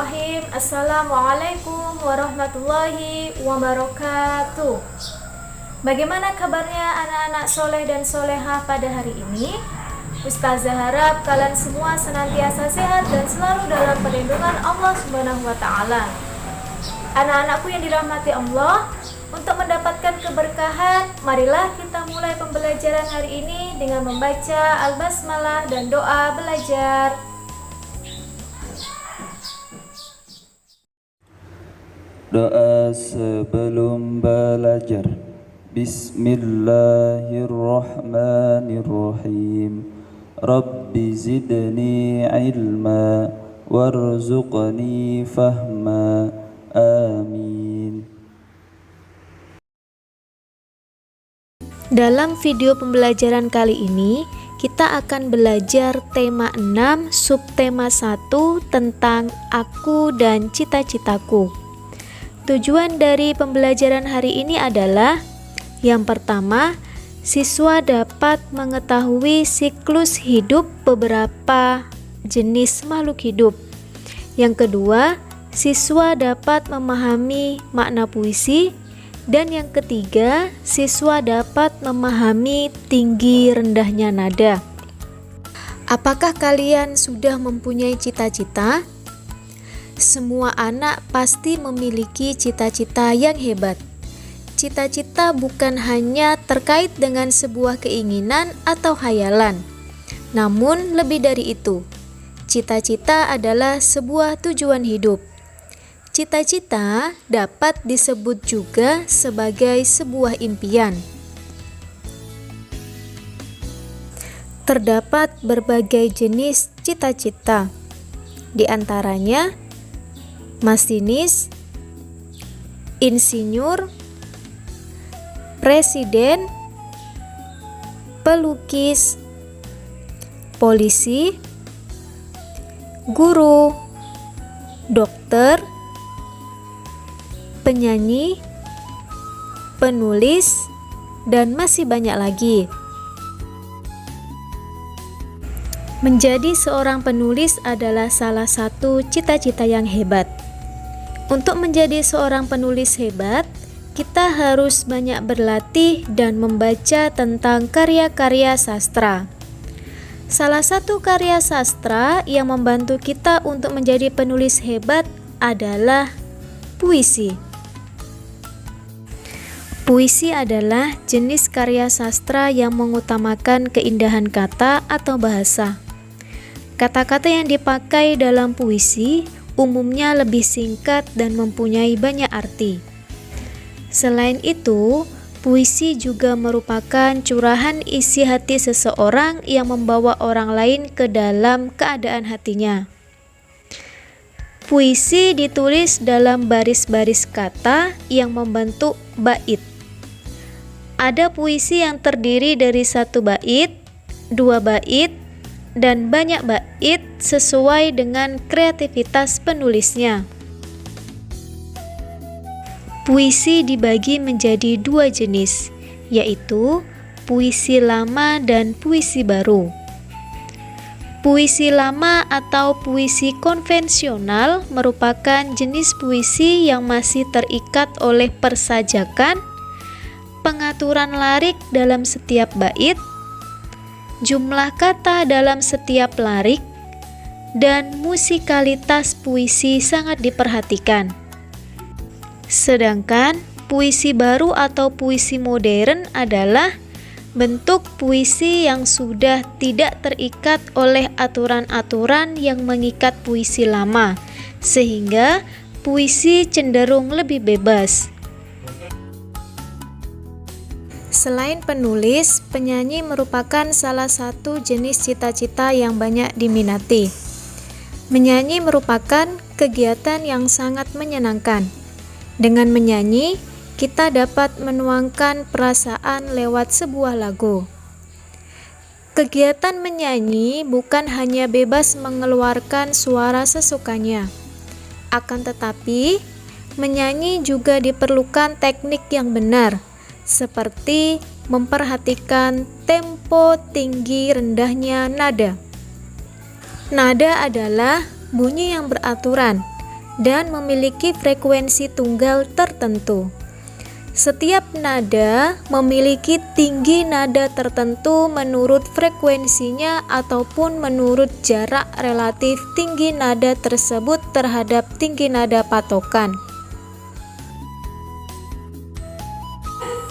Bismillahirrahmanirrahim. Assalamualaikum warahmatullahi wabarakatuh. Bagaimana kabarnya anak-anak soleh dan solehah pada hari ini? Ustazah harap kalian semua senantiasa sehat dan selalu dalam perlindungan Allah Subhanahu wa Ta'ala. Anak-anakku yang dirahmati Allah, untuk mendapatkan keberkahan, marilah kita mulai pembelajaran hari ini dengan membaca Al-Basmalah dan doa belajar. Doa sebelum belajar. Bismillahirrahmanirrahim. Rabbi zidni ilma warzuqni fahma. Amin. Dalam video pembelajaran kali ini, kita akan belajar tema 6, subtema 1 tentang aku dan cita-citaku. Tujuan dari pembelajaran hari ini adalah yang pertama, siswa dapat mengetahui siklus hidup beberapa jenis makhluk hidup. Yang kedua, siswa dapat memahami makna puisi. Dan yang ketiga, siswa dapat memahami tinggi rendahnya nada. Apakah kalian sudah mempunyai cita-cita? Semua anak pasti memiliki cita-cita yang hebat. Cita-cita bukan hanya terkait dengan sebuah keinginan atau khayalan, namun lebih dari itu. Cita-cita adalah sebuah tujuan hidup. Cita-cita dapat disebut juga sebagai sebuah impian. Terdapat berbagai jenis cita-cita, di antaranya masinis, insinyur, presiden, pelukis, polisi, guru, dokter, penyanyi, penulis, dan masih banyak lagi. Menjadi seorang penulis adalah salah satu cita-cita yang hebat. Untuk menjadi seorang penulis hebat, kita harus banyak berlatih dan membaca tentang karya-karya sastra. Salah satu karya sastra yang membantu kita untuk menjadi penulis hebat adalah puisi. Puisi adalah jenis karya sastra yang mengutamakan keindahan kata atau bahasa. Kata-kata yang dipakai dalam puisi umumnya lebih singkat dan mempunyai banyak arti. Selain itu, puisi juga merupakan curahan isi hati seseorang yang membawa orang lain ke dalam keadaan hatinya. Puisi ditulis dalam baris-baris kata yang membentuk bait. Ada puisi yang terdiri dari 1 bait, 2 bait, dan banyak bait sesuai dengan kreativitas penulisnya. Puisi dibagi menjadi 2 jenis, yaitu puisi lama dan puisi baru. Puisi lama atau puisi konvensional merupakan jenis puisi yang masih terikat oleh persajakan, pengaturan lirik dalam setiap bait, jumlah kata dalam setiap lirik, dan musikalitas puisi sangat diperhatikan. Sedangkan puisi baru atau puisi modern adalah bentuk puisi yang sudah tidak terikat oleh aturan-aturan yang mengikat puisi lama, sehingga puisi cenderung lebih bebas. Selain penulis, penyanyi merupakan salah satu jenis cita-cita yang banyak diminati. Menyanyi merupakan kegiatan yang sangat menyenangkan. Dengan menyanyi, kita dapat menuangkan perasaan lewat sebuah lagu. Kegiatan menyanyi bukan hanya bebas mengeluarkan suara sesukanya. Akan tetapi, menyanyi juga diperlukan teknik yang benar, seperti memperhatikan tempo tinggi rendahnya nada. Nada adalah bunyi yang beraturan, dan memiliki frekuensi tunggal tertentu. Setiap nada memiliki tinggi nada tertentu menurut frekuensinya ataupun menurut jarak relatif tinggi nada tersebut terhadap tinggi nada patokan.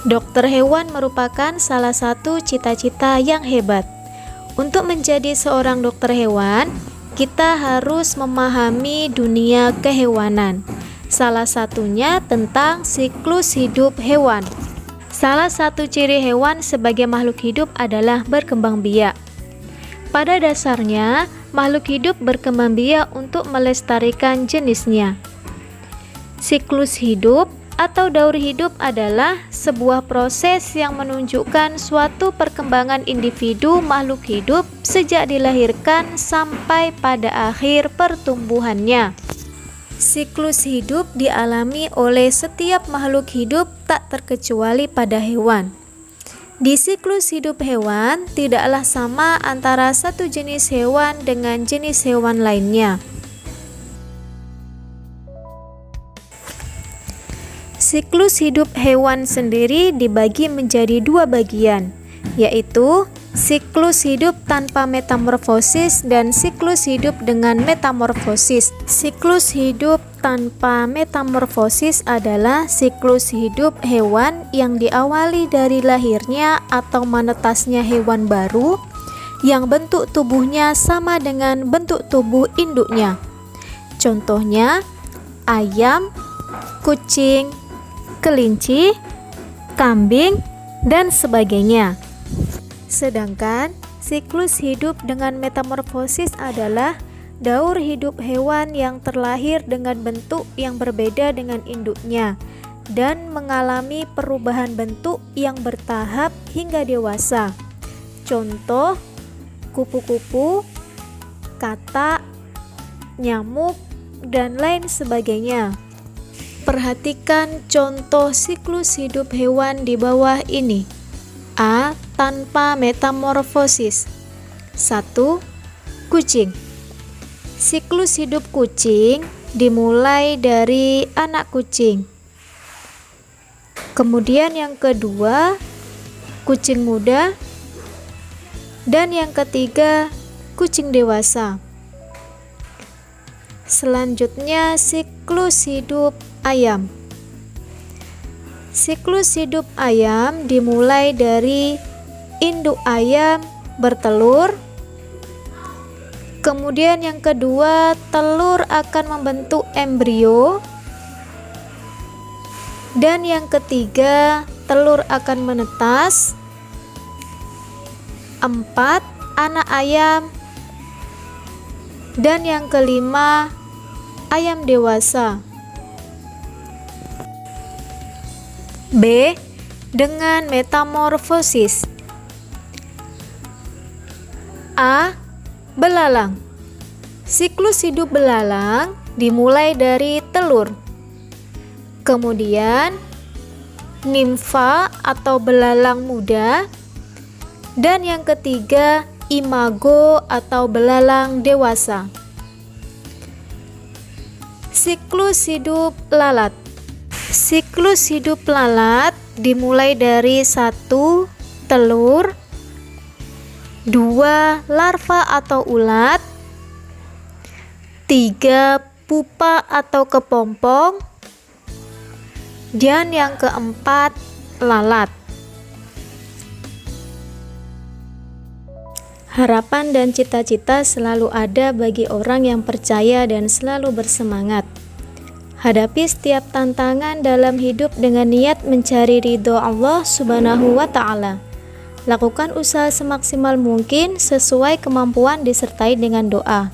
Dokter hewan merupakan salah satu cita-cita yang hebat. Untuk menjadi seorang dokter hewan, kita harus memahami dunia kehewanan. Salah satunya tentang siklus hidup hewan. Salah satu ciri hewan sebagai makhluk hidup adalah berkembang biak. Pada dasarnya, makhluk hidup berkembang biak untuk melestarikan jenisnya. Siklus hidup atau daur hidup adalah sebuah proses yang menunjukkan suatu perkembangan individu makhluk hidup sejak dilahirkan sampai pada akhir pertumbuhannya. Siklus hidup dialami oleh setiap makhluk hidup tak terkecuali pada hewan. Di siklus hidup hewan tidaklah sama antara satu jenis hewan dengan jenis hewan lainnya. Siklus hidup hewan sendiri dibagi menjadi dua bagian, yaitu siklus hidup tanpa metamorfosis dan siklus hidup dengan metamorfosis. Siklus hidup tanpa metamorfosis adalah siklus hidup hewan yang diawali dari lahirnya atau menetasnya hewan baru yang bentuk tubuhnya sama dengan bentuk tubuh induknya. Contohnya, ayam, kucing, kelinci, kambing, dan sebagainya. Sedangkan siklus hidup dengan metamorfosis adalah daur hidup hewan yang terlahir dengan bentuk yang berbeda dengan induknya dan mengalami perubahan bentuk yang bertahap hingga dewasa. Contoh, kupu-kupu, katak, nyamuk, dan lain sebagainya. Perhatikan contoh siklus hidup hewan di bawah ini. A. Tanpa metamorfosis. 1. Kucing. Siklus hidup kucing dimulai dari anak kucing. Kemudian yang kedua, kucing muda. Dan yang ketiga, kucing dewasa. Selanjutnya, siklus hidup ayam. Siklus hidup ayam dimulai dari induk ayam bertelur. Kemudian yang kedua, telur akan membentuk embrio. Dan yang ketiga, telur akan menetas. 4. Anak ayam. Dan yang kelima, ayam dewasa. B. Dengan metamorfosis. A. Belalang. Siklus hidup belalang dimulai dari telur. Kemudian nimfa atau belalang muda. Dan yang ketiga, imago atau belalang dewasa. Siklus hidup lalat. Siklus hidup lalat dimulai dari 1. Telur, 2. Larva atau ulat, 3. Pupa atau kepompong, dan yang keempat, lalat. Harapan dan cita-cita selalu ada bagi orang yang percaya dan selalu bersemangat. Hadapi setiap tantangan dalam hidup dengan niat mencari ridho Allah Subhanahu wa Ta'ala. Lakukan usaha semaksimal mungkin sesuai kemampuan disertai dengan doa.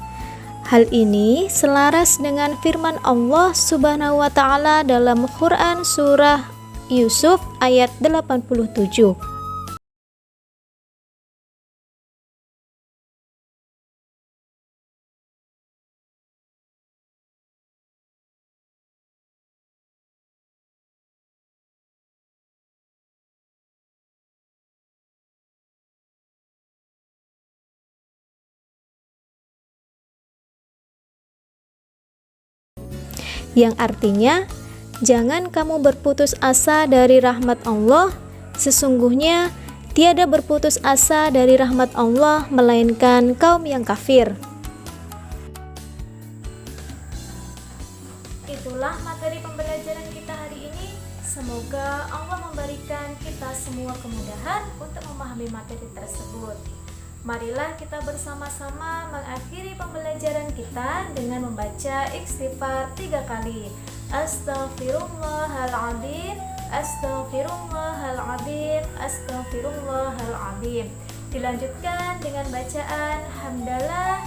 Hal ini selaras dengan firman Allah Subhanahu wa Ta'ala dalam Quran surah Yusuf ayat 87. yang artinya, jangan kamu berputus asa dari rahmat Allah, sesungguhnya tiada berputus asa dari rahmat Allah melainkan kaum yang kafir. Itulah materi pembelajaran kita hari ini. Semoga Allah memberikan kita semua kemudahan untuk memahami materi tersebut. Marilah kita bersama-sama mengakhiri pembelajaran kita dengan membaca istighfar 3 kali. Astaghfirullahaladzim, astaghfirullahaladzim, astaghfirullahaladzim. Dilanjutkan dengan bacaan hamdalah,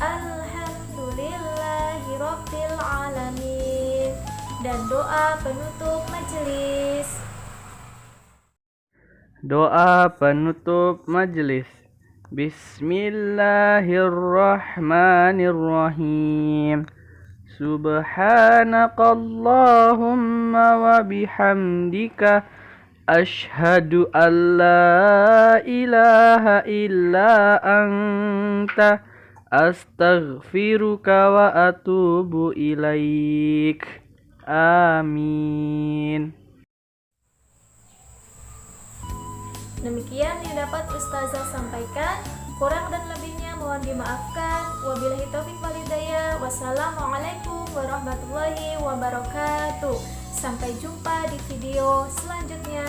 alhamdulillahirabbil alamin, dan doa penutup majelis. Doa penutup majelis. Bismillahirrahmanirrahim. Subhanakallahumma wa bihamdika ashhadu an la ilaha illa anta astaghfiruka wa atubu ilaik. Amin. Demikian yang dapat Ustazah sampaikan. Kurang dan lebihnya mohon dimaafkan. Wabillahi taufiq wal hidayah. Wassalamualaikum warahmatullahi wabarakatuh. Sampai jumpa di video selanjutnya.